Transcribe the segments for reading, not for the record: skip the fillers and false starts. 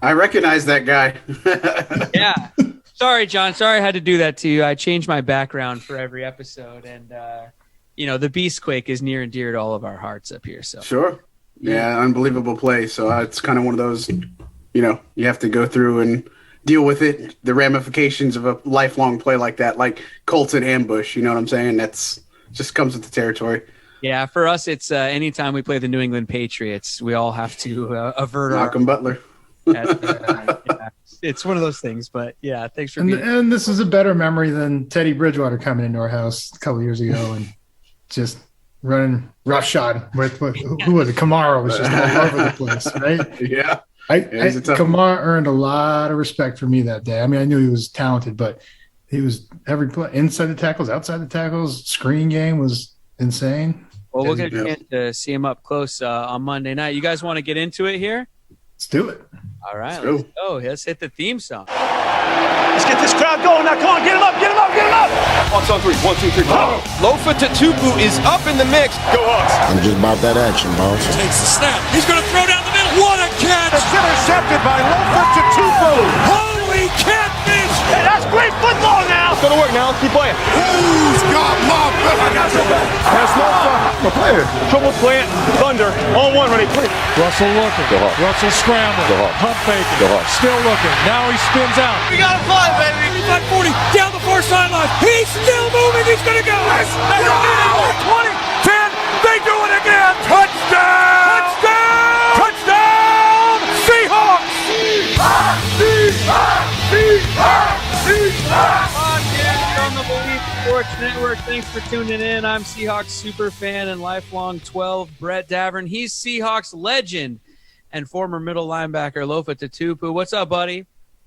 I recognize that guy. Yeah. Sorry, John. Sorry I had to do that to you. I changed my background for every episode. And, the BEAST-QUAKE is near and dear to all of our hearts up here. So Sure. Yeah, unbelievable play. So it's kind of one of those, you have to go through and deal with it, the ramifications of a lifelong play like that, like Colton ambush. You know what I'm saying? That's just comes with the territory. Yeah, for us, it's anytime we play the New England Patriots, we all have to avert Malcolm Butler. It's one of those things, but yeah, thanks for and this is a better memory than Teddy Bridgewater coming into our house a couple of years ago and just running roughshod with who was it? Kamara was just all over the place, right? Yeah. Kamara earned a lot of respect for me that day. I mean, I knew he was talented, but he was every play, inside the tackles, outside the tackles, screen game was insane. Well, we'll get a chance to see him up close on Monday night. You guys want to get into it here? Let's do it. All right, let's go. Let's hit the theme song. Let's get this crowd going now. Come on, get him up, get him up, get him up. On 3. 1, 2, 3. Oh. Lofa Tatupu is up in the mix. Go Hawks. I'm just about that action, boss. Takes the snap. He's going to throw down the middle. What a catch. It's intercepted by Lofa Tatupu. Holy catfish. Hey, that's great football now. It's going to work now. Let's keep playing. Who's got my back? I got your back. That's Lofa. The player. Trouble plant. Thunder. On 1, ready, play. Russell looking. Russell scrambling. Pump faking. Still looking. Now he spins out. We got to fly, baby. 35-40. Down the far sideline. He's still moving. He's going to go. 20, 10. They do it again. Touchdown. Touchdown. Touchdown. Seahawks. Podcast on the BEAST Sports Network. Thanks for tuning in. I'm Seahawks super fan and lifelong 12 Brett Davern. He's Seahawks legend and former middle linebacker Lofa Tatupu. What's up, buddy?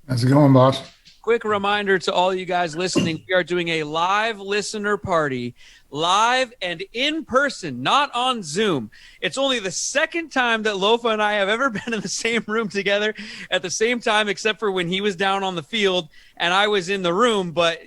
How's it going, boss? Quick reminder to all you guys listening, we are doing a live listener party, live and in person, not on Zoom. It's only the second time that Lofa and I have ever been in the same room together at the same time, except for when he was down on the field and I was in the room, but,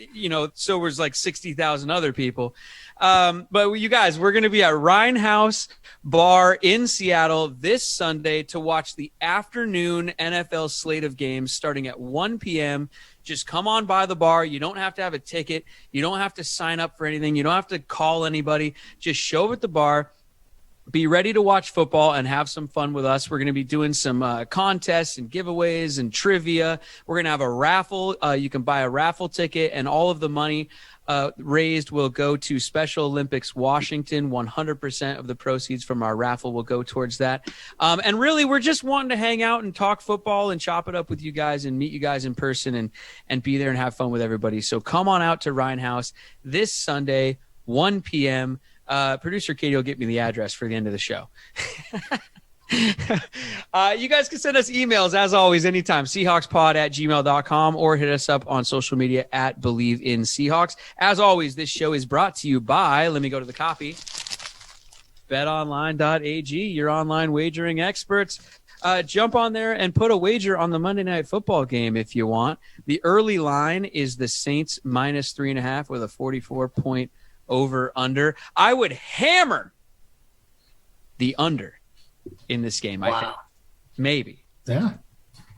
so was like 60,000 other people. But you guys, we're going to be at Rhine House Bar in Seattle this Sunday to watch the afternoon NFL slate of games starting at 1 p.m. Just come on by the bar. You don't have to have a ticket. You don't have to sign up for anything. You don't have to call anybody. Just show up at the bar. Be ready to watch football and have some fun with us. We're going to be doing some contests and giveaways and trivia. We're going to have a raffle. You can buy a raffle ticket, and all of the money raised will go to Special Olympics Washington. 100% of the proceeds from our raffle will go towards that. And really, we're just wanting to hang out and talk football and chop it up with you guys and meet you guys in person and be there and have fun with everybody. So come on out to Rhine House this Sunday, 1 p.m. Producer Katie will get me the address for the end of the show. You guys can send us emails, as always, anytime, seahawkspod@gmail.com, or hit us up on social media at Bleav in Seahawks. As always, this show is brought to you by, let me go to the copy, BETONLINE.AG, your online wagering experts. Jump on there and put a wager on the Monday Night Football game if you want. The early line is the Saints minus 3.5 with a 44-point over-under. I would hammer the under in this game, I think. Maybe. Yeah.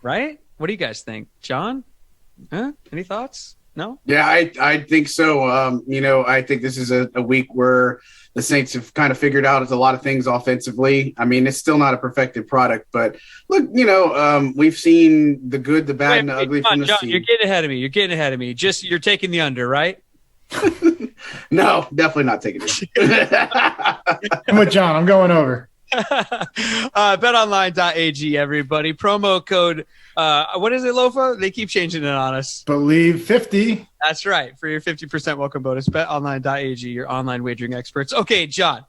Right? What do you guys think? John? Any thoughts? No? Yeah, I think so. I think this is a week where the Saints have kind of figured out a lot of things offensively. I mean, it's still not a perfected product, but look, we've seen the good, the bad, and the ugly from this team. You're getting ahead of me. You're taking the under, right? No, definitely not taking it. I'm with John. I'm going over. BetOnline.ag, everybody. Promo code, what is it, Lofa? They keep changing it on us. Bleav 50. That's right. For your 50% welcome bonus, BetOnline.ag, your online wagering experts. Okay, John.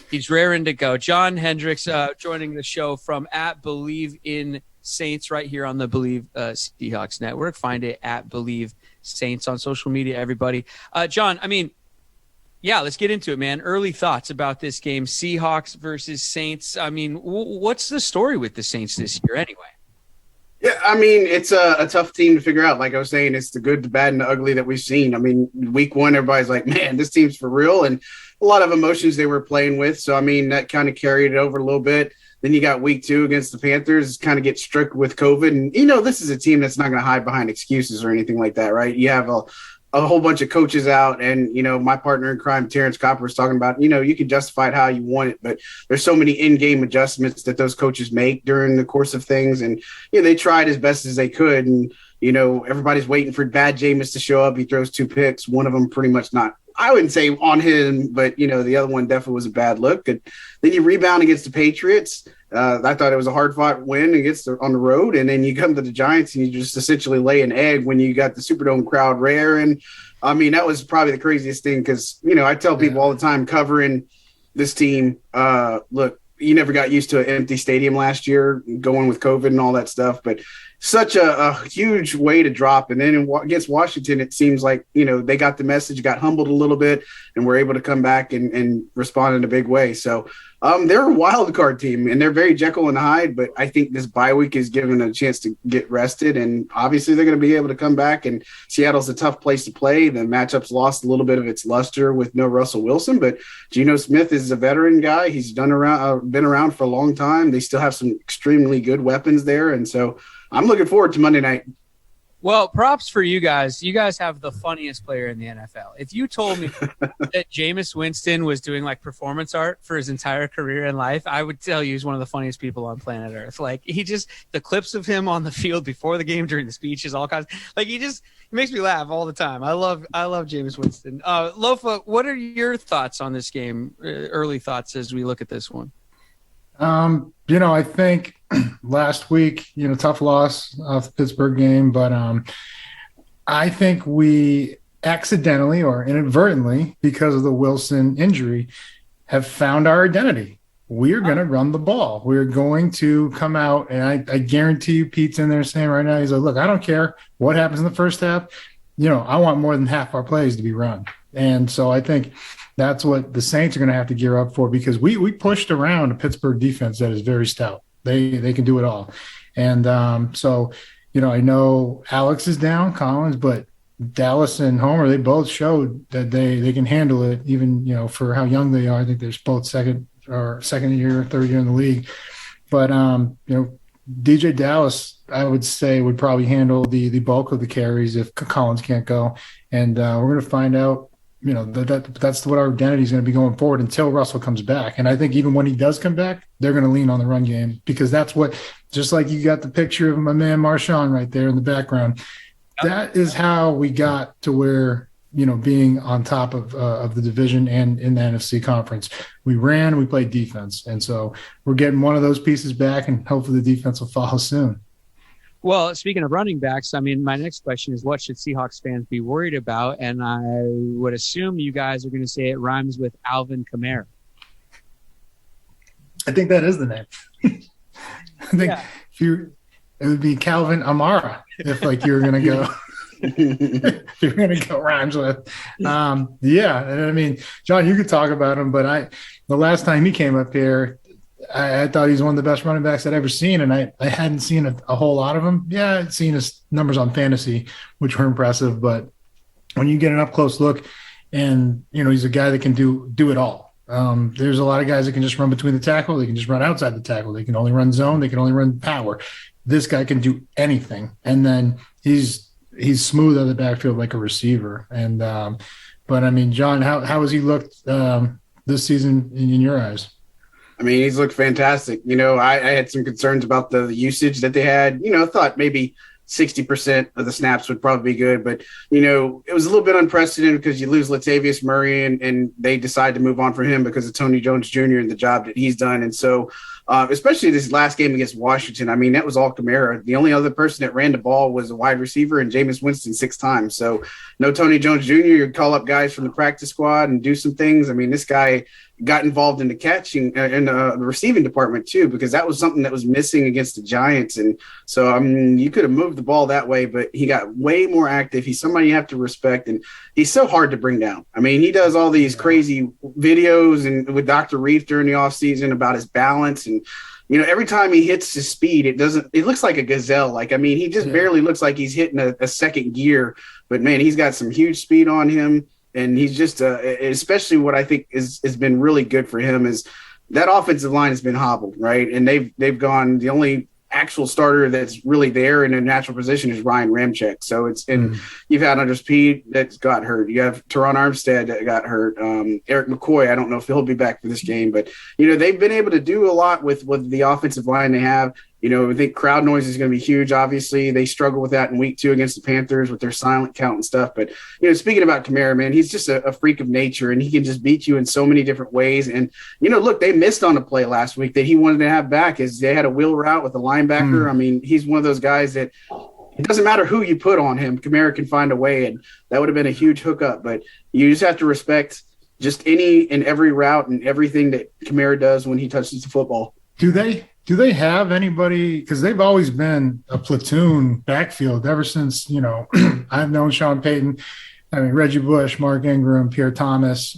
He's raring to go. John Hendrix joining the show from at Bleav in Saints right here on the Bleav Seahawks Network. Find it at Bleav Saints on social media, everybody. John, yeah, let's get into it, man. Early thoughts about this game, Seahawks versus Saints. What's the story with the Saints this year anyway? Yeah, it's a tough team to figure out. Like I was saying, it's the good, the bad, and the ugly that we've seen. Week one, everybody's like, man, this team's for real. And a lot of emotions they were playing with. So, that kind of carried it over a little bit. Then you got week 2 against the Panthers, kind of get strict with COVID. And, this is a team that's not going to hide behind excuses or anything like that, right? You have a whole bunch of coaches out, and my partner in crime, Terrence Copper, was talking about you can justify it how you want it, but there's so many in-game adjustments that those coaches make during the course of things, and they tried as best as they could, and everybody's waiting for bad Jameis to show up. He throws 2 picks, one of them pretty much not, I wouldn't say on him, but the other one definitely was a bad look. And then you rebound against the Patriots. I thought it was a hard-fought win on the road, and then you come to the Giants and you just essentially lay an egg when you got the Superdome crowd rare. And, that was probably the craziest thing because, I tell people all the time covering this team, look, you never got used to an empty stadium last year going with COVID and all that stuff, but such a huge way to drop. And then against Washington, it seems like, they got the message, got humbled a little bit, and were able to come back and respond in a big way. So they're a wild card team, and they're very Jekyll and Hyde, but I think this bye week is giving them a chance to get rested, and obviously they're going to be able to come back, and Seattle's a tough place to play. The matchup's lost a little bit of its luster with no Russell Wilson, but Geno Smith is a veteran guy. He's been around for a long time. They still have some extremely good weapons there, and so I'm looking forward to Monday night. Well, props for you guys. You guys have the funniest player in the NFL. If you told me that Jameis Winston was doing like performance art for his entire career in life, I would tell you he's one of the funniest people on planet Earth. Like the clips of him on the field before the game, during the speeches, all kinds. Like he makes me laugh all the time. I love Jameis Winston. Lofa, what are your thoughts on this game? Early thoughts as we look at this one. I think last week, tough loss of the Pittsburgh game, but I think we accidentally or inadvertently, because of the Wilson injury, have found our identity. We're going to run the ball. We're going to come out, and I guarantee you Pete's in there saying right now, he's like, look, I don't care what happens in the first half. I want more than half our plays to be run. And so I think that's what the Saints are going to have to gear up for, because we pushed around a Pittsburgh defense that is very stout. They can do it all. And so, I know Alex is down, Collins, but Dallas and Homer, they both showed that they can handle it, even, for how young they are. I think they're both second year, third year in the league. But, DJ Dallas, I would say, would probably handle the bulk of the carries if Collins can't go. And we're going to find out, that's what our identity is going to be going forward until Russell comes back. And I think even when he does come back, they're going to lean on the run game, because that's what, just like you got the picture of my man Marshawn right there in the background. That is how we got to where, being on top of the division and in the NFC conference. We ran, we played defense. And so we're getting one of those pieces back, and hopefully the defense will follow soon. Well, speaking of running backs, my next question is, what should Seahawks fans be worried about? And I would assume you guys are going to say it rhymes with Alvin Kamara. I think that is the name. I think it would be Calvin Amara if you were going to go. If you're going to go rhymes with. And John, you could talk about him, but the last time he came up here, I thought he's one of the best running backs I'd ever seen, and I hadn't seen a whole lot of him. Yeah, I'd seen his numbers on fantasy, which were impressive, but when you get an up-close look, and, he's a guy that can do it all. There's a lot of guys that can just run between the tackle. They can just run outside the tackle. They can only run zone. They can only run power. This guy can do anything, and then he's smooth out of the backfield like a receiver. And but, John, how has he looked this season in your eyes? He's looked fantastic. I had some concerns about the usage that they had. I thought maybe 60% of the snaps would probably be good, but it was a little bit unprecedented because you lose Latavius Murray and they decide to move on from him because of Tony Jones Jr. and the job that he's done. And so especially this last game against Washington, that was all Kamara. The only other person that ran the ball was a wide receiver and Jameis Winston 6 times. So no Tony Jones Jr. You'd call up guys from the practice squad and do some things. This guy got involved in the catching and the receiving department too, because that was something that was missing against the Giants. And so, you could have moved the ball that way, but he got way more active. He's somebody you have to respect, and he's so hard to bring down. He does all these crazy videos and with Dr. Reef during the offseason about his balance. And, every time he hits his speed, it looks like a gazelle. He just barely looks like he's hitting a second gear, but man, he's got some huge speed on him. And he's just, especially what I think has been really good for him is that offensive line has been hobbled, right? And they've gone, the only actual starter that's really there in a natural position is Ryan Ramczyk. So and you've had Andres Pete that's got hurt. You have Teron Armstead that got hurt. Eric McCoy, I don't know if he'll be back for this game, but they've been able to do a lot with the offensive line they have. I think crowd noise is going to be huge. Obviously, they struggle with that in week 2 against the Panthers with their silent count and stuff. But, speaking about Kamara, man, he's just a freak of nature, and he can just beat you in so many different ways. And, look, they missed on a play last week that he wanted to have back as they had a wheel route with a linebacker. I mean, he's one of those guys that it doesn't matter who you put on him. Kamara can find a way, and that would have been a huge hookup. But you just have to respect just any and every route and everything that Kamara does when he touches the football. Do they have anybody, because they've always been a platoon backfield ever since, I've known Sean Payton, Reggie Bush, Mark Ingram, Pierre Thomas,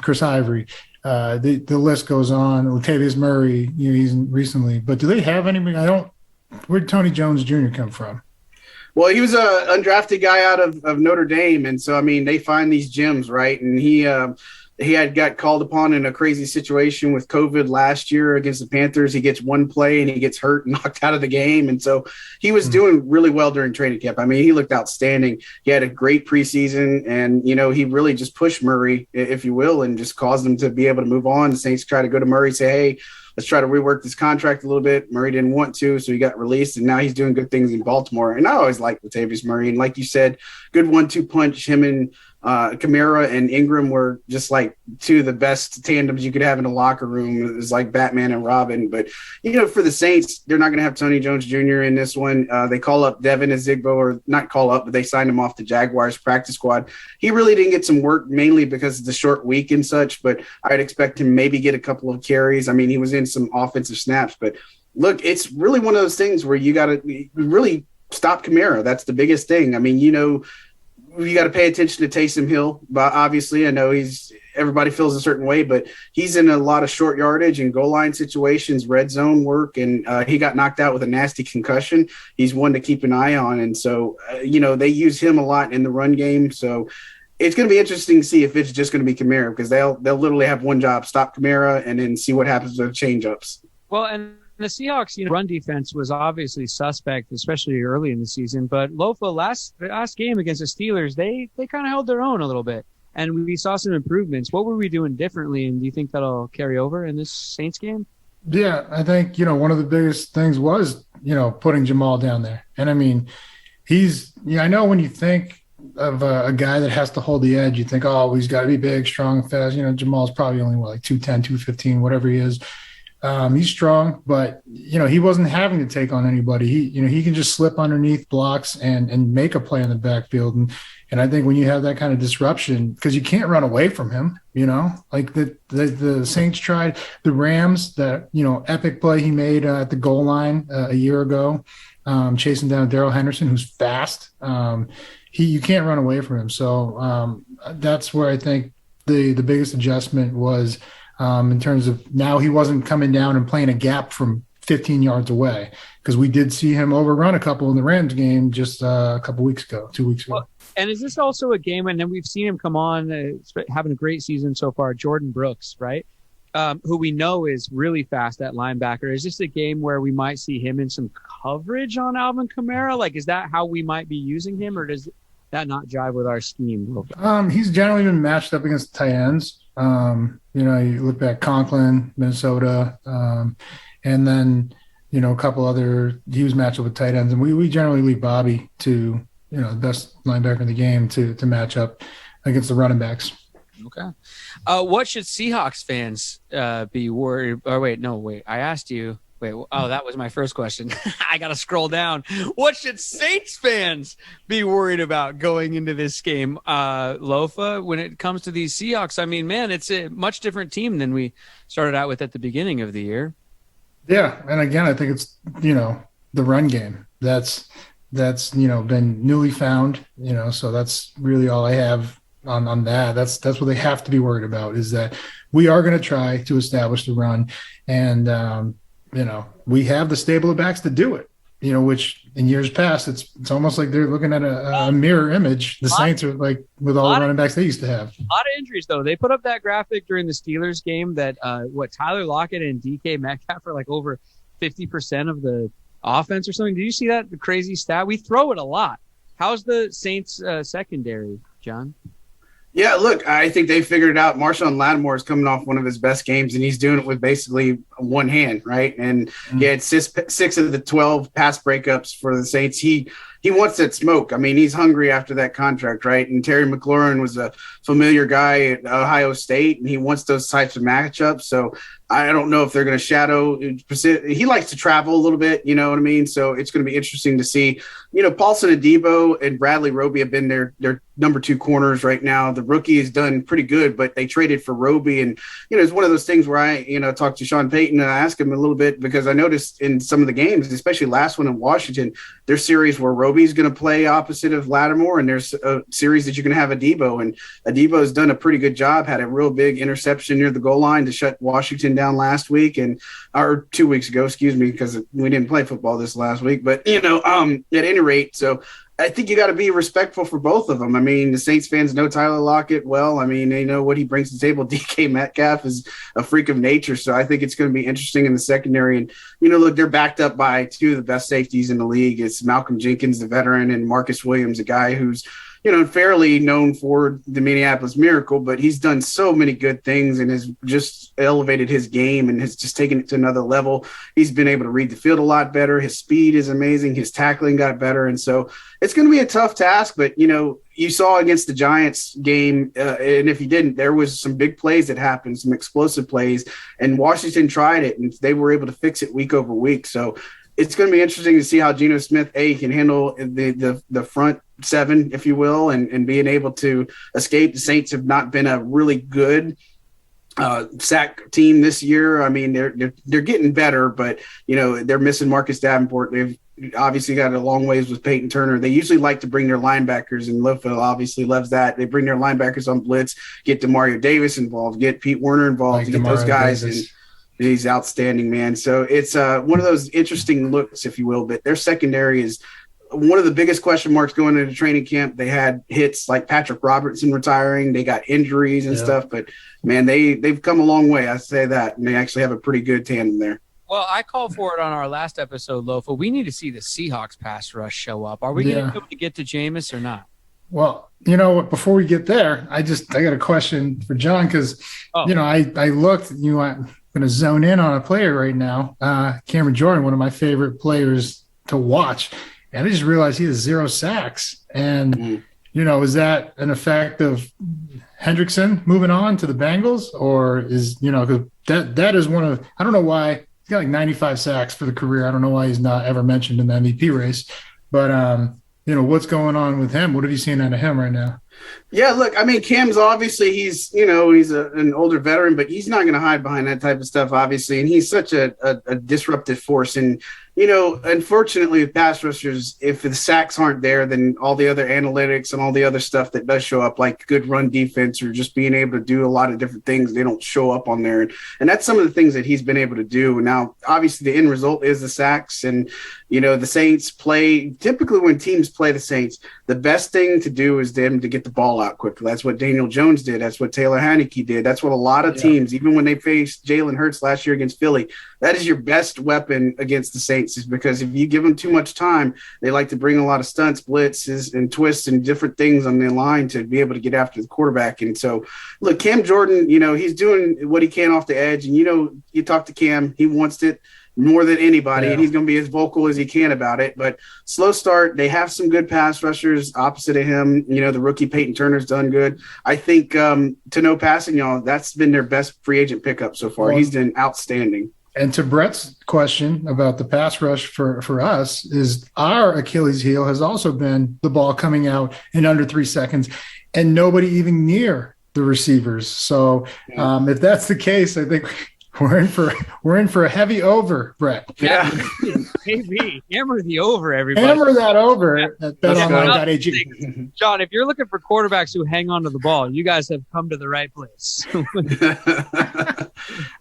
Chris Ivory, the list goes on, Latavius Murray, he's recently, but do they have anybody? Where'd Tony Jones Jr. come from? Well, he was an undrafted guy out of Notre Dame. And so, they find these gems, right? And he had got called upon in a crazy situation with COVID last year against the Panthers. He gets one play and he gets hurt and knocked out of the game. And so he was doing really well during training camp. He looked outstanding. He had a great preseason, and, he really just pushed Murray, if you will, and just caused him to be able to move on. The Saints try to go to Murray, say, hey, let's try to rework this contract a little bit. Murray didn't want to, so he got released, and now he's doing good things in Baltimore. And I always liked Latavius Murray. And like you said, good 1-2 punch. Him and Kamara and Ingram were just like 2 of the best tandems you could have in a locker room. It was like Batman and Robin. But, for the Saints, they're not going to have Tony Jones Jr. in this one. They call up Devin Azigbo, or not call up, but they signed him off the Jaguars practice squad. He really didn't get some work, mainly because of the short week and such, but I'd expect him maybe get a couple of carries. He was in some offensive snaps, but look, it's really one of those things where you got to really stop Kamara. That's the biggest thing. You got to pay attention to Taysom Hill, but obviously I know everybody feels a certain way, but he's in a lot of short yardage and goal line situations, red zone work, and he got knocked out with a nasty concussion. He's one to keep an eye on. And so, they use him a lot in the run game. So it's going to be interesting to see if it's just going to be Kamara, because they'll literally have one job, stop Kamara, and then see what happens with change-ups. Well, and the Seahawks, run defense was obviously suspect, especially early in the season. But Lofa, last game against the Steelers, they kind of held their own a little bit, and we saw some improvements. What were we doing differently, and do you think that'll carry over in this Saints game? Yeah, I think one of the biggest things was putting Jamal down there, and he's I know when you think of a guy that has to hold the edge, you think, oh, he's got to be big, strong, fast. Jamal's probably only like 210, 215, whatever he is. He's strong, but he wasn't having to take on anybody. He can just slip underneath blocks and make a play in the backfield. And I think when you have that kind of disruption, because you can't run away from him, like the Saints tried, the Rams, that epic play he made at the goal line a year ago, chasing down Darrell Henderson, who's fast. You can't run away from him. So that's where I think the biggest adjustment was. In terms of now he wasn't coming down and playing a gap from 15 yards away, because we did see him overrun a couple in the Rams game just a couple weeks ago, 2 weeks ago. Well, and is this also a game, and then we've seen him come on, having a great season so far, Jordan Brooks, right? Who we know is really fast at linebacker. Is this a game where we might see him in some coverage on Alvin Kamara? Like, is that how we might be using him, or does that not jive with our scheme? He's generally been matched up against tight ends. You look back Conklin, Minnesota, and then, a couple other, he was matched up with tight ends. And we generally leave Bobby to, the best linebacker in the game to match up against the running backs. Okay. What should Seahawks fans be worried? Or wait, I asked you. That was my first question. I got to scroll down. What should Saints fans be worried about going into this game? Lofa, when it comes to these Seahawks, man, it's a much different team than we started out with at the beginning of the year. Yeah, and again, I think it's, the run game. That's been newly found, so that's really all I have on that. That's what they have to be worried about, is that we are going to try to establish the run, and we have the stable of backs to do it, which, in years past, it's almost like they're looking at a mirror image. The Saints are like with all the running backs they used to have. A lot of injuries, though. They put up that graphic during the Steelers game that Tyler Lockett and DK Metcalf are like over 50% of the offense or something. Did you see that crazy stat? We throw it a lot. How's the Saints secondary, John? Yeah, look, I think they figured it out. Marshawn Lattimore is coming off one of his best games, and he's doing it with basically one hand, right? And he had six of the 12 pass breakups for the Saints. He wants that smoke. I mean, he's hungry after that contract, right? And Terry McLaurin was a familiar guy at Ohio State, and he wants those types of matchups. So I don't know if they're going to shadow. He likes to travel a little bit, you know what I mean? So it's going to be interesting to see. You know, Paulson Adebo and Bradley Roby have been their number 2 corners right now. The rookie has done pretty good, but they traded for Roby. And, you know, it's one of those things where I, talked to Sean Payton and I asked him a little bit because I noticed in some of the games, especially last one in Washington, there's series where Roby's going to play opposite of Lattimore, and there's a series that you can have Adebo. And Adebo has done a pretty good job, had a real big interception near the goal line to shut Washington down last week or 2 weeks ago, excuse me, because we didn't play football this last week. But, at any rate, so I think you got to be respectful for both of them. I mean, the Saints fans know Tyler Lockett well. I mean, they know what he brings to the table. DK Metcalf is a freak of nature, so I think it's going to be interesting in the secondary. And, look, they're backed up by 2 of the best safeties in the league. It's Malcolm Jenkins, the veteran, and Marcus Williams, a guy who's fairly known for the Minneapolis Miracle, but he's done so many good things and has just elevated his game and has just taken it to another level. He's been able to read the field a lot better. His speed is amazing. His tackling got better. And so it's going to be a tough task, but, you saw against the Giants game, and if you didn't, there was some big plays that happened, some explosive plays, and Washington tried it, and they were able to fix it week over week. So it's going to be interesting to see how Geno Smith, can handle the front 7, if you will, and being able to escape. The Saints have not been a really good sack team this year. I mean, they're getting better, but they're missing Marcus Davenport. They've obviously got a long ways with Peyton Turner. They usually like to bring their linebackers, and Lofa obviously loves that. They bring their linebackers on blitz, get Demario Davis involved, get Pete Werner involved, to get those guys in. He's outstanding, man. So it's one of those interesting looks, if you will, but their secondary is one of the biggest question marks going into training camp. They had hits like Patrick Robertson retiring. They got injuries and stuff, but man, they've come a long way. I say that, and they actually have a pretty good tandem there. Well, I called for it on our last episode, Lofa. We need to see the Seahawks pass rush show up. Are we going to be able to get to Jameis or not? Well, before we get there, I got a question for John because, I looked, I'm going to zone in on a player right now, Cameron Jordan, one of my favorite players to watch. And I just realized he has 0 sacks. And, is that an effect of Hendrickson moving on to the Bengals? Or is, because that is one of, I don't know why, he's got like 95 sacks for the career. I don't know why he's not ever mentioned in the MVP race. But, what's going on with him? What have you seen out of him right now? Yeah, look, I mean, Cam's obviously he's an older veteran, but he's not going to hide behind that type of stuff, obviously. And he's such a disruptive force. And, unfortunately with pass rushers, if the sacks aren't there, then all the other analytics and all the other stuff that does show up, like good run defense or just being able to do a lot of different things, they don't show up on there. And that's some of the things that he's been able to do. Now, obviously the end result is the sacks. And, the Saints typically when teams play the Saints, the best thing to do is them to get the ball out quickly. That's what Daniel Jones did. That's what Taylor Heineke did. That's what a lot of teams, even when they faced Jalen Hurts last year against Philly, that is your best weapon against the Saints, is because if you give them too much time, they like to bring a lot of stunts, blitzes, and twists and different things on the line to be able to get after the quarterback. And so, look, Cam Jordan, he's doing what he can off the edge. And, you talk to Cam, he wants it more than anybody, and he's going to be as vocal as he can about it. But slow start. They have some good pass rushers opposite of him. The rookie Peyton Turner's done good. I think to no passing, that's been their best free agent pickup so far. He's been outstanding. And to Brett's question about the pass rush for us, is our Achilles heel has also been the ball coming out in under 3 seconds and nobody even near the receivers. So if that's the case, I think we're in for a heavy over, Brett. Yeah. Maybe. Hammer the over, everybody. Hammer that over at BETONLINE.AG. John, if you're looking for quarterbacks who hang on to the ball, you guys have come to the right place.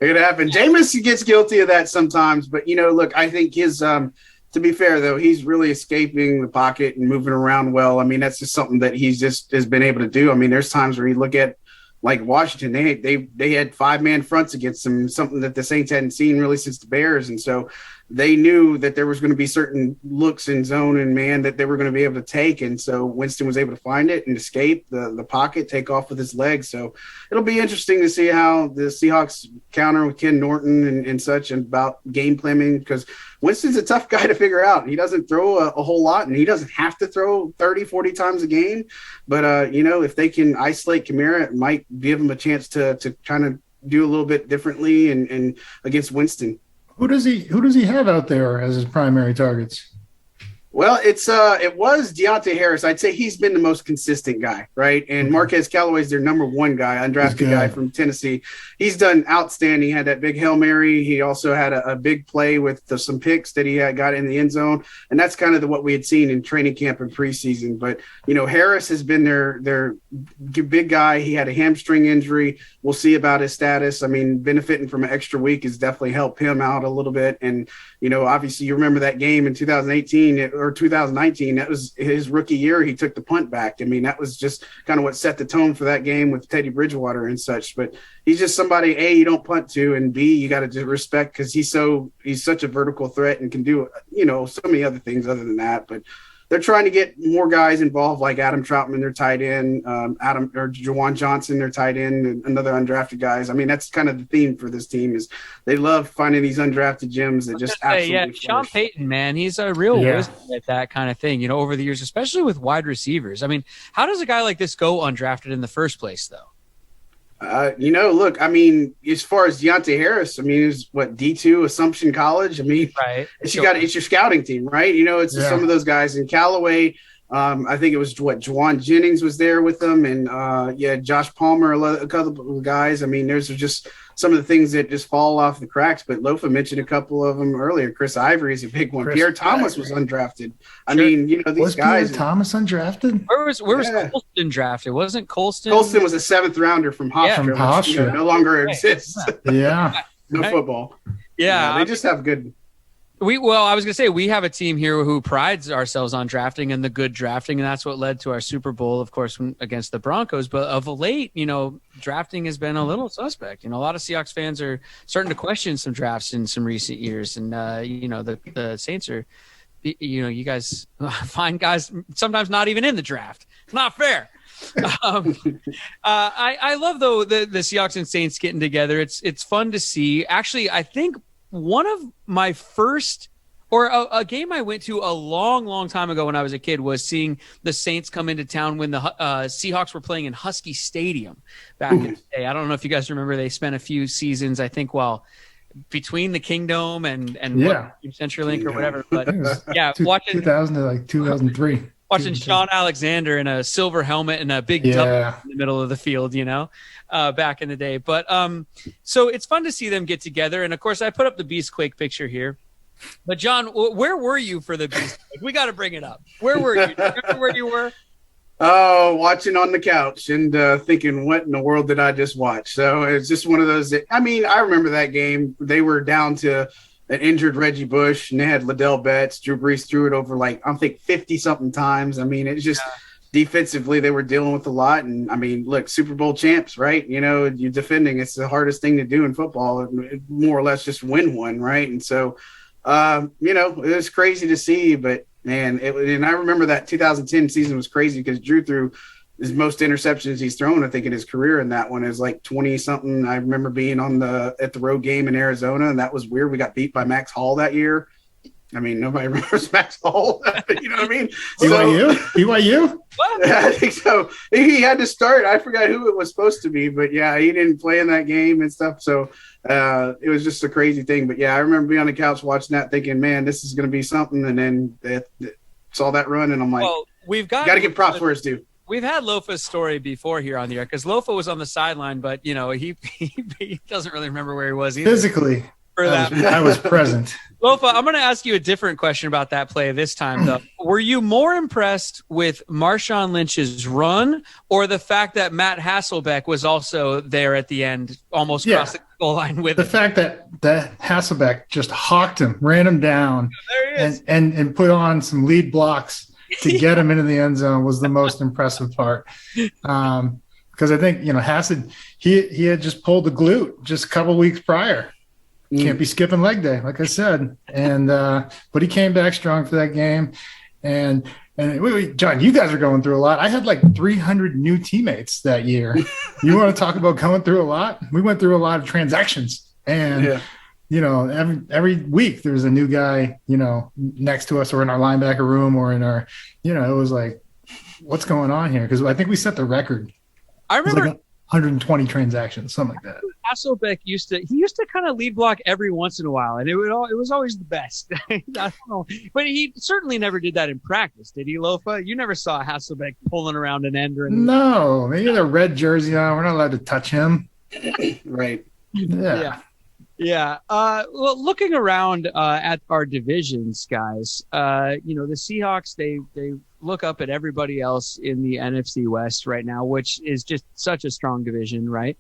It happen. Jameis gets guilty of that sometimes, but look, I think his to to be fair, though, he's really escaping the pocket and moving around well. I mean, that's just something that he's just has been able to do. I mean, there's times where you look at like Washington, they had 5-man fronts against them, something that the Saints hadn't seen really since the Bears. And so they knew that there was going to be certain looks in zone and man that they were going to be able to take. And so Winston was able to find it and escape the pocket, take off with his legs. So it'll be interesting to see how the Seahawks counter with Ken Norton and such and about game planning, because Winston's a tough guy to figure out. He doesn't throw a whole lot, and he doesn't have to throw 30, 40 times a game. But, if they can isolate Kamara, it might give him a chance to kind of do a little bit differently and against Winston. Who does he have out there as his primary targets? Well, it was Deontay Harris. I'd say he's been the most consistent guy, right? And Marquez Callaway's their number one guy, undrafted guy from Tennessee. He's done outstanding. He had that big Hail Mary. He also had a big play with some picks that he had got in the end zone. And that's kind of what we had seen in training camp and preseason. But, Harris has been their big guy. He had a hamstring injury. We'll see about his status. I mean, benefiting from an extra week has definitely helped him out a little bit. And, obviously you remember that game in 2018 or 2019, that was his rookie year. He took the punt back. I mean, that was just kind of what set the tone for that game with Teddy Bridgewater and such. But he's just somebody, A, you don't punt to, and B, you got to respect because he's such a vertical threat and can do, so many other things other than that. But they're trying to get more guys involved, like Adam Troutman, their tight end, Jawan Johnson, their tight end, and another undrafted guys. I mean, that's kind of the theme for this team is they love finding these undrafted gems that just absolutely flourish. Sean Payton, man, he's a real wizard at that kind of thing, over the years, especially with wide receivers. I mean, how does a guy like this go undrafted in the first place, though? Look, I mean, as far as Deontay Harris, I mean, is what D2 Assumption College. I mean, right. It's your scouting team, right? It's some of those guys in Callaway. I think it was Juwan Jennings was there with them, and Josh Palmer, a couple of guys. I mean, there's just some of the things that just fall off the cracks. But Lofa mentioned a couple of them earlier. Chris Ivory is a big one. Pierre Thomas was undrafted. I mean, these was guys. Pierre Thomas undrafted? Where was Colston drafted? Wasn't Colston? Colston was a 7th rounder from Hofstra, which no longer exists. Yeah. No football. Yeah. They just have good. I was going to say, we have a team here who prides ourselves on drafting and the good drafting, and that's what led to our Super Bowl, of course, against the Broncos. But of late, drafting has been a little suspect. A lot of Seahawks fans are starting to question some drafts in some recent years. And, the Saints are, you guys find guys sometimes not even in the draft. It's not fair. I love, though, the Seahawks and Saints getting together. It's fun to see. Actually, I think one of my first a game I went to a long, long time ago when I was a kid was seeing the Saints come into town when the Seahawks were playing in Husky Stadium back in the day. I don't know if you guys remember. They spent a few seasons, I think, between the Kingdom and CenturyLink or whatever. But watching 2000 to 2003. Watching Sean Alexander in a silver helmet and a big W in the middle of the field, back in the day. But so it's fun to see them get together. And, of course, I put up the BEAST-QUAKE picture here. But, John, where were you for the BEAST-QUAKE? We got to bring it up. Where were you? Do you remember where you were? Oh, watching on the couch and thinking, what in the world did I just watch? So it's just one of those I remember that game. They were down to an injured Reggie Bush, and they had Liddell Betts. Drew Brees threw it over 50-something times. I mean, it's just defensively they were dealing with a lot. And, look, Super Bowl champs, right? You're defending. It's the hardest thing to do in football, more or less just win one, right? And so, it was crazy to see. But, man, and I remember that 2010 season was crazy because Drew threw – his most interceptions he's thrown, I think, in his career, and that one is 20-something. I remember being at the road game in Arizona, and that was weird. We got beat by Max Hall that year. Nobody remembers Max Hall. You know what I mean? BYU? What? I think so. He had to start. I forgot who it was supposed to be, but, he didn't play in that game and stuff. So it was just a crazy thing. But, I remember being on the couch watching that thinking, man, this is going to be something. And then saw that run, and I'm like, we've got to give props where it's due. We've had Lofa's story before here on the air because Lofa was on the sideline, but he doesn't really remember where he was either. Physically, I was present. Lofa, I'm going to ask you a different question about that play this time, though. Were you more impressed with Marshawn Lynch's run or the fact that Matt Hasselbeck was also there at the end, almost crossing the goal line with the fact that Hasselbeck just hawked him, ran him down, and put on some lead blocks to get him into the end zone was the most impressive part. Because I think, Hassad, he had just pulled the glute just a couple weeks prior. Can't be skipping leg day, like I said. And but he came back strong for that game. And wait, John, you guys are going through a lot. I had like 300 new teammates that year. You want to talk about going through a lot? We went through a lot of transactions. And, every week there's a new guy, next to us or in our linebacker room or in our, it was like, what's going on here? Because I think we set the record. I remember 120 transactions, something like that. Hasselbeck used to kind of lead block every once in a while, and it was always the best. I don't know, but he certainly never did that in practice, did he, Lofa? You never saw Hasselbeck pulling around an end or anything. No, maybe the red jersey on. We're not allowed to touch him. Right. Yeah. Well, looking around at our divisions, guys, the Seahawks, they look up at everybody else in the NFC West right now, which is just such a strong division, right?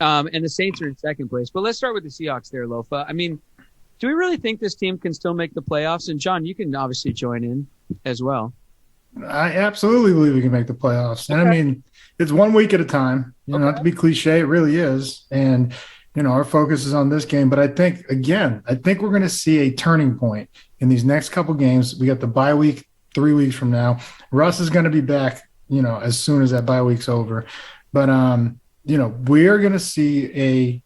And the Saints are in second place. But let's start with the Seahawks there, Lofa. I mean, do we really think this team can still make the playoffs? And, John, you can obviously join in as well. I absolutely believe we can make the playoffs. And, I mean, it's 1 week at a time. Not to be cliche, it really is. And, our focus is on this game. But I think we're going to see a turning point in these next couple games. We got the bye week 3 weeks from now. Russ is going to be back, as soon as that bye week's over. But, we're going to see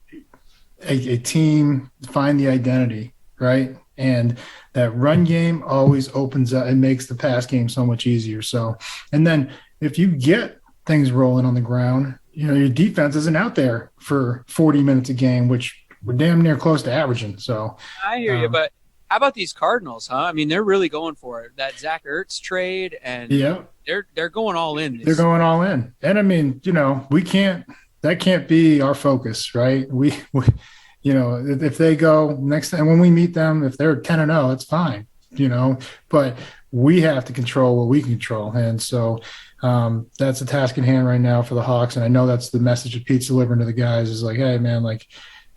a team find the identity, right? And that run game always opens up and makes the pass game so much easier. So, and then if you get things rolling on the ground, your defense isn't out there for 40 minutes a game, which we're damn near close to averaging. So I hear you, but how about these Cardinals, huh? I mean, they're really going for it. That Zach Ertz trade, and they're going all in. They're going all in. And I mean, that can't be our focus, right? We if they go next time when we meet them, if they're 10-0, it's fine, but we have to control what we control. And so that's a task in hand right now for the Hawks. And I know that's the message that Pete's delivering to the guys is like, hey, man, like,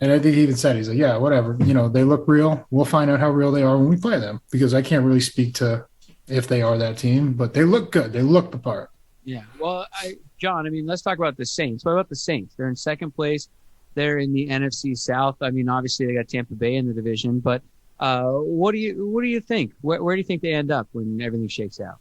and I think he even said, he's like, yeah, whatever, they look real. We'll find out how real they are when we play them, because I can't really speak to if they are that team, but they look good. They look the part. Yeah. Well, John, I mean, let's talk about the Saints. What about the Saints? They're in second place. They're in the NFC South. I mean, obviously they got Tampa Bay in the division, but what do you think? Where do you think they end up when everything shakes out?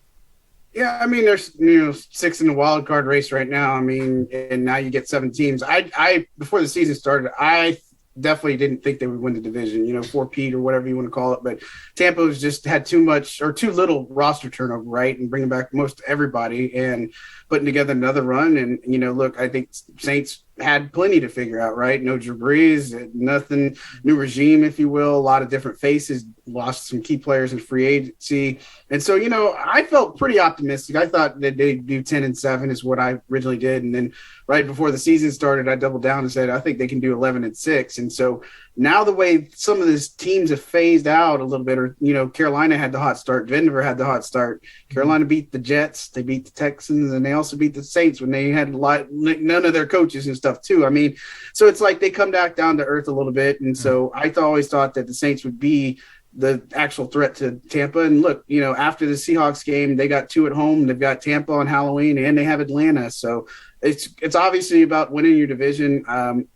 Yeah, I mean, there's 6 in the wild card race right now. I mean, and now you get 7 teams. I before the season started, I definitely didn't think they would win the division, for Pete or whatever you want to call it. But Tampa's just had too much or too little roster turnover, right? And bringing back most everybody and putting together another run. And, look, I think Saints had plenty to figure out, right? No Drew Brees, nothing, new regime, if you will, a lot of different faces, lost some key players in free agency. And so, I felt pretty optimistic. I thought that they'd do 10-7 is what I originally did. And then right before the season started, I doubled down and said, I think they can do 11-6. And so now the way some of these teams have phased out a little bit, or, Carolina had the hot start, Denver had the hot start. Carolina beat the Jets, they beat the Texans, and they also beat the Saints when they had none of their coaches and stuff too. I mean, so it's like they come back down to earth a little bit. And so I always thought that the Saints would be the actual threat to Tampa. And look, after the Seahawks game, they got 2 at home. They've got Tampa on Halloween, and they have Atlanta. So it's obviously about winning your division.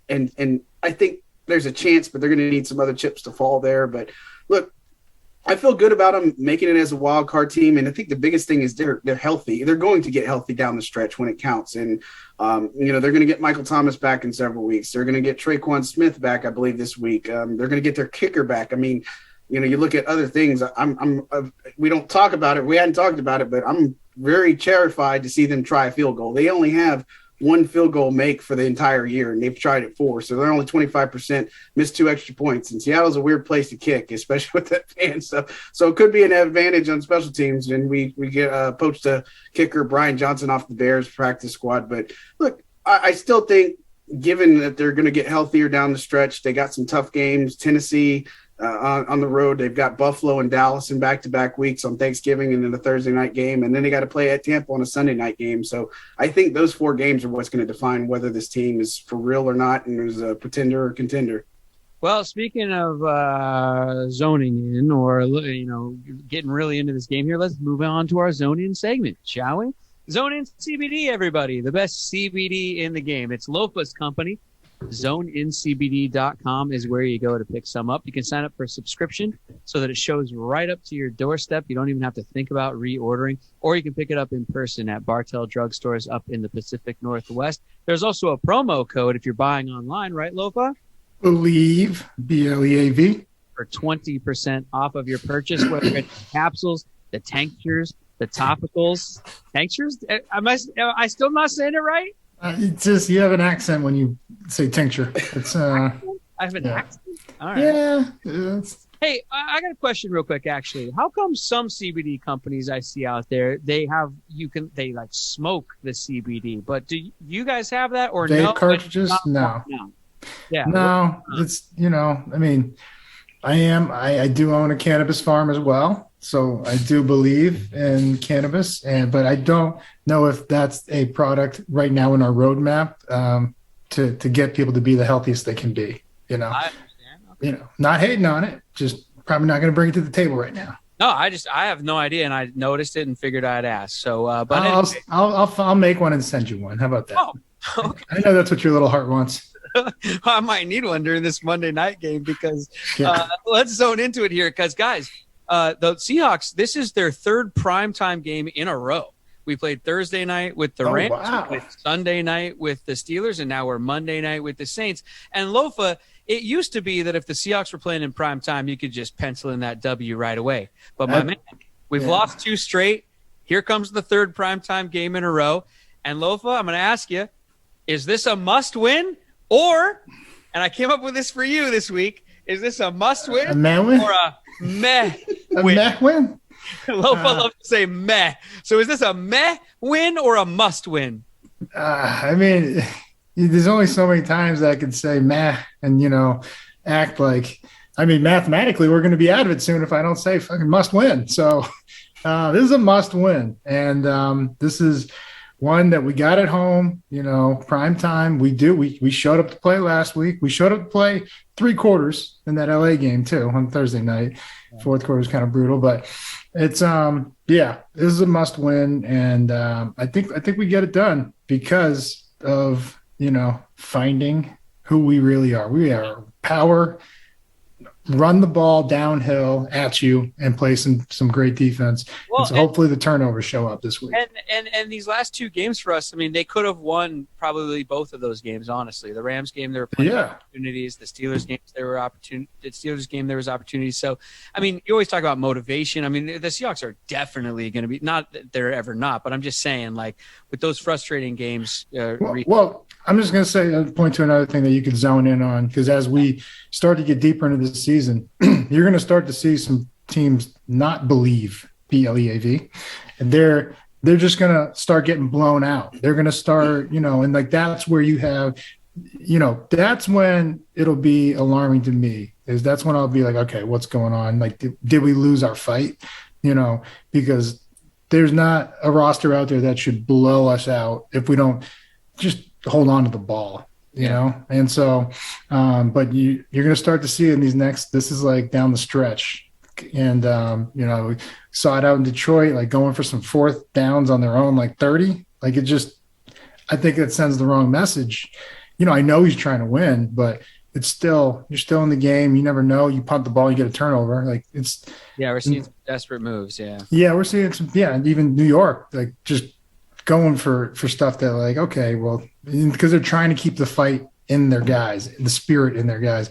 And I think there's a chance, but they're going to need some other chips to fall there. But look, I feel good about them making it as a wild card team. And I think the biggest thing is they're healthy. They're going to get healthy down the stretch when it counts. And, they're going to get Michael Thomas back in several weeks. They're going to get Traquan Smith back, I believe, this week. They're going to get their kicker back. I mean, you look at other things. We don't talk about it. We hadn't talked about it, but I'm very terrified to see them try a field goal. They only have 1 field goal make for the entire year, and they've tried it 4. So they're only 25%, missed 2 extra points. And Seattle's a weird place to kick, especially with that fan stuff. So it could be an advantage on special teams. And we get poached a kicker, Brian Johnson, off the Bears practice squad. But look, I still think, given that they're going to get healthier down the stretch, they got some tough games, Tennessee on the road. They've got Buffalo and Dallas in back-to-back weeks on Thanksgiving and then a Thursday night game. And then they got to play at Tampa on a Sunday night game. So I think those 4 games are what's going to define whether this team is for real or not and is a pretender or contender. Well, speaking of zoning in or, getting really into this game here, let's move on to our zone in segment, shall we? Zone in CBD, everybody. The best CBD in the game. It's Lofa's company. ZoneInCBD.com is where you go to pick some up. You can sign up for a subscription so that it shows right up to your doorstep. You don't even have to think about reordering, or you can pick it up in person at Bartell drugstores up in the Pacific Northwest. There's also a promo code if you're buying online, right, Lofa? Bleav, BLEAV. For 20% off of your purchase, whether it's capsules, the tinctures, the topicals. Tinctures? Am I still not saying it right? It's just you have an accent when you say tincture. It's I have an accent? All right. Yeah. Hey, I got a question real quick, actually. How come some CBD companies I see out there, they like smoke the CBD, but do you guys have that or no? Vape cartridges? No. Yeah. No, it's, I mean, I do own a cannabis farm as well. So I do believe in cannabis, but I don't know if that's a product right now in our roadmap to get people to be the healthiest they can be. I understand. Okay. Not hating on it, just probably not going to bring it to the table right now. No, I have no idea, and I noticed it and figured I'd ask. So, but anyway. I'll make one and send you one. How about that? Oh, okay. I know that's what your little heart wants. I might need one during this Monday night game because let's zone into it here. Because guys, the Seahawks, this is their third primetime game in a row. We played Thursday night with the Rams, wow. we played Sunday night with the Steelers, and now we're Monday night with the Saints. And Lofa, it used to be that if the Seahawks were playing in prime time, you could just pencil in that W right away. But my man, we've lost 2 straight. Here comes the third primetime game in a row. And Lofa, I'm going to ask you, is this a must win? Or, and I came up with this for you this week, is this a must win? A meh win? Or a meh A win? meh win? Lofa loves to say meh. So is this a meh win or a must win? I mean, there's only so many times I can say meh and, act like, mathematically, we're going to be out of it soon if I don't say fucking must win. So this is a must win. And this is one that we got at home, prime time. We showed up to play last week. We showed up to play 3 quarters in that LA game too on Thursday night. Fourth quarter was kind of brutal, but it's this is a must win. And I think we get it done because of, finding who we really are. We are power, run the ball downhill at you and play some great defense. Well, and so hopefully the turnovers show up this week. And these last 2 games for us, they could have won probably both of those games, honestly. The Rams game, there were plenty of opportunities. The Steelers game, there was opportunities. So, you always talk about motivation. The Seahawks are definitely going to be – not that they're ever not, but I'm just saying, with those frustrating games well, I'm just going to say, point to another thing that you could zone in on, because as we start to get deeper into this season, you're going to start to see some teams not believe, BLEAV, and they're just going to start getting blown out. They're going to start, and that's where you have, that's when it'll be alarming to me, is that's when I'll be like, okay, what's going on? Did we lose our fight? Because there's not a roster out there that should blow us out if we don't just hold on to the ball, And so, but you're going to start to see in these this is down the stretch. And, we saw it out in Detroit, going for some 4th downs on their own, 30. I think it sends the wrong message. I know he's trying to win, but it's still, you're still in the game. You never know. You punt the ball, you get a turnover. We're seeing some desperate moves. Yeah. Yeah. We're seeing some, and even New York, just going for stuff that okay, well, because they're trying to keep the fight in their guys, the spirit in their guys.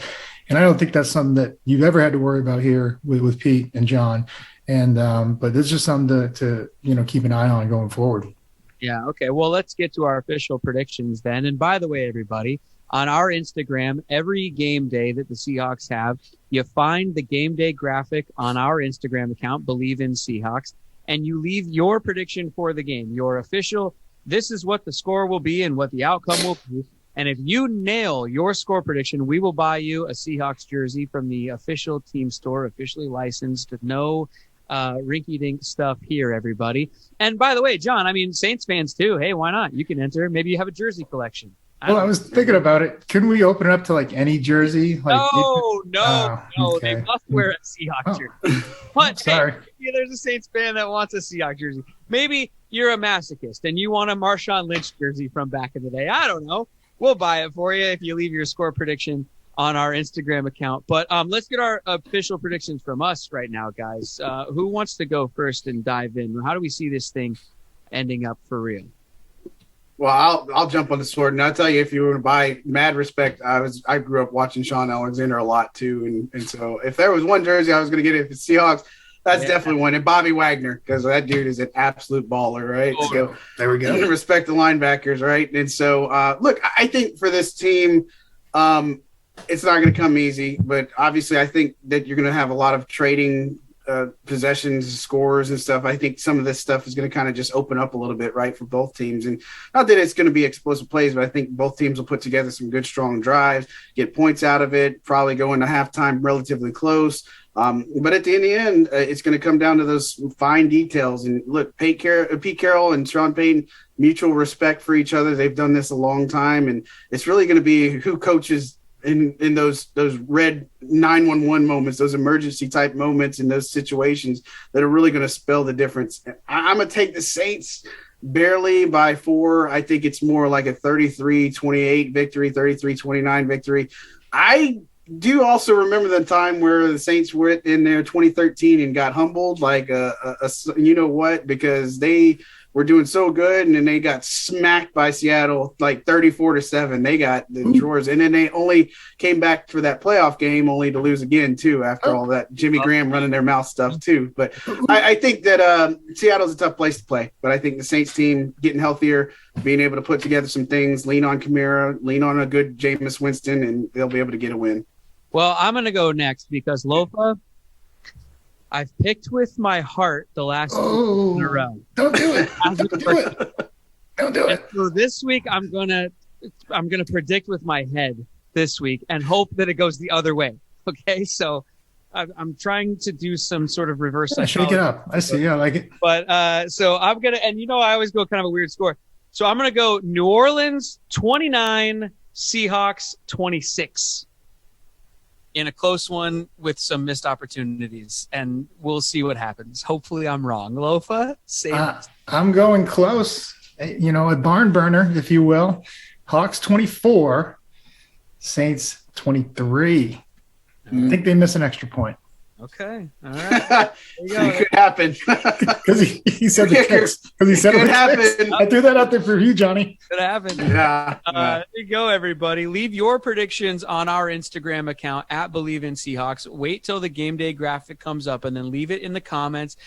And I don't think that's something that you've ever had to worry about here with Pete and John. And, but it's just something to keep an eye on going forward. Yeah. Okay. Well, let's get to our official predictions then. And by the way, everybody, on our Instagram, every game day that the Seahawks have, you find the game day graphic on our Instagram account, Bleav in Seahawks, and you leave your prediction for the game, your official, this is what the score will be and what the outcome will be. And if you nail your score prediction, we will buy you a Seahawks jersey from the official team store, officially licensed, no rinky-dink stuff here, everybody. And by the way, John, Saints fans too. Hey, why not? You can enter. Maybe you have a jersey collection. Well, I was thinking about it. Couldn't we open it up to like any jersey? Like, no. okay. They must wear a Seahawks jersey. But sorry. Hey, there's a Saints fan that wants a Seahawks jersey. Maybe you're a masochist and you want a Marshawn Lynch jersey from back in the day. I don't know. We'll buy it for you if you leave your score prediction on our Instagram account. But let's get our official predictions from us right now, guys. Who wants to go first and dive in? How do we see this thing ending up for real? Well, I'll jump on the sword, and I'll tell you, if you were to buy mad respect, I grew up watching Sean Alexander a lot too, and so if there was one jersey I was going to get it for Seahawks, that's definitely one. And Bobby Wagner, because that dude is an absolute baller, right? Oh, so there we go. Respect the linebackers, right? And so, look, I think for this team, it's not going to come easy, but obviously, I think that you're going to have a lot of trading. Possessions, scores, and stuff. I think some of this stuff is going to kind of just open up a little bit, right, for both teams. And not that it's going to be explosive plays, but I think both teams will put together some good, strong drives, get points out of it, probably go into halftime relatively close. But at the end, it's going to come down to those fine details. And look, Pete Carroll and Sean Payton, mutual respect for each other. They've done this a long time, and it's really going to be who coaches in those red 911 moments, those emergency type moments in those situations that are really going to spell the difference. I'm going to take the Saints barely by 4. I think it's more like a 33-28 victory, 33-29 victory. I do also remember the time where the Saints were in there 2013 and got humbled like you know what, because they were doing so good, and then they got smacked by Seattle like 34-7. They got the drawers, and then they only came back for that playoff game only to lose again too after all that Jimmy Graham running their mouth stuff too. But I think that Seattle's a tough place to play, but I think the Saints team getting healthier, being able to put together some things, lean on Kamara, lean on a good Jameis Winston, and they'll be able to get a win. Well, I'm going to go next because Lofa, I've picked with my heart the last 2 in a row. Don't do it. Don't do it. So this week I'm gonna predict with my head this week and hope that it goes the other way. Okay, so I'm trying to do some sort of reverse psychology. Shake it up. I see. Yeah, I like it. But so I'm gonna, and I always go kind of a weird score. So I'm gonna go New Orleans 29, Seahawks 26. In a close one with some missed opportunities, and we'll see what happens. Hopefully I'm wrong. Lofa, I'm going close, a barn burner, if you will. Hawks 24, Saints 23. I think they miss an extra point. Okay. All right. It could happen. Because he said the kicks. Because he said it could happen. I threw that out there for you, Johnny. Could happen. Yeah. There you go, everybody. Leave your predictions on our Instagram account at Bleav in Seahawks. Wait till the game day graphic comes up and then leave it in the comments.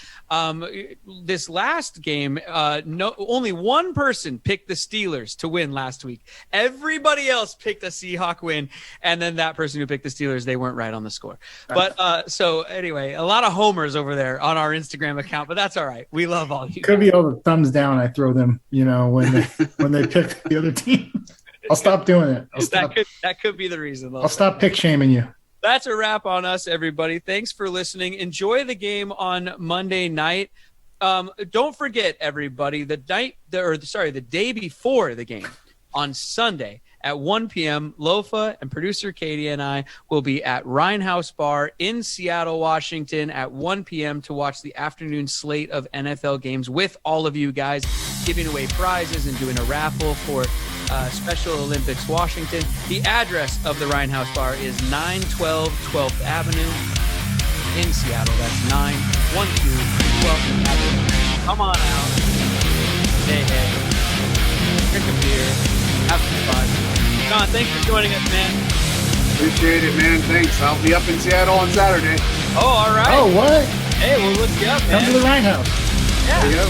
This last game, only one person picked the Steelers to win last week. Everybody else picked a Seahawk win, and then that person who picked the Steelers, they weren't right on the score. But so anyway, a lot of homers over there on our Instagram account, but that's all right. We love all you. Could be all the thumbs down I throw them, when they pick the other team. I'll stop doing it. That could be the reason. I'll stop pick shaming you. That's a wrap on us, everybody. Thanks for listening. Enjoy the game on Monday night. Don't forget, everybody, the day before the game on Sunday at 1 p.m., Lofa and producer Katie and I will be at Rhinehouse Bar in Seattle, Washington at 1 p.m. to watch the afternoon slate of NFL games with all of you guys, giving away prizes and doing a raffle for Special Olympics Washington. The address of the Rhinehouse Bar is 912 12th Avenue in Seattle. That's 912 12th Avenue. Come on out. Say hey. Drink a beer. Have some fun. John, thanks for joining us, man. Appreciate it, man. Thanks. I'll be up in Seattle on Saturday. Oh, all right. Oh, what? Hey, we'll look you up, man. Come to the Rhinehouse. Yeah. There you go.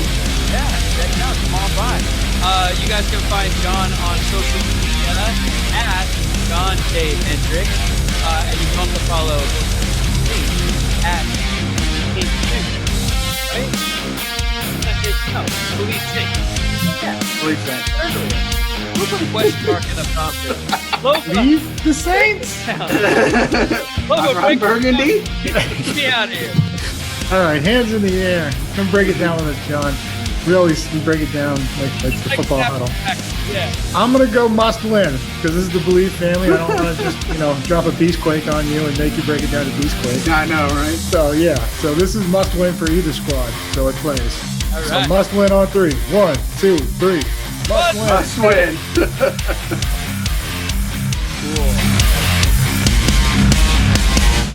Yeah, check it out. Come on by. You guys can find John on social media at John Hendrix. And you can also follow me at King2. Right? No, Bleav. Yeah. Bleav. We'll put a question mark in the prompt. Leave the Saints. I'm Burgundy. Get me out of here. All right, hands in the air. Come break it down with us, John. really break it down like it's the football huddle. Yeah. I'm gonna go must win because this is the Bleav family. I don't want to just drop a BEAST-QUAKE on you and make you break it down to BEAST-QUAKE. I know, right? So yeah, so this is must win for either squad. So it plays. All So right. must win on 3. 1, 2, 3. Must win. Must win. Cool.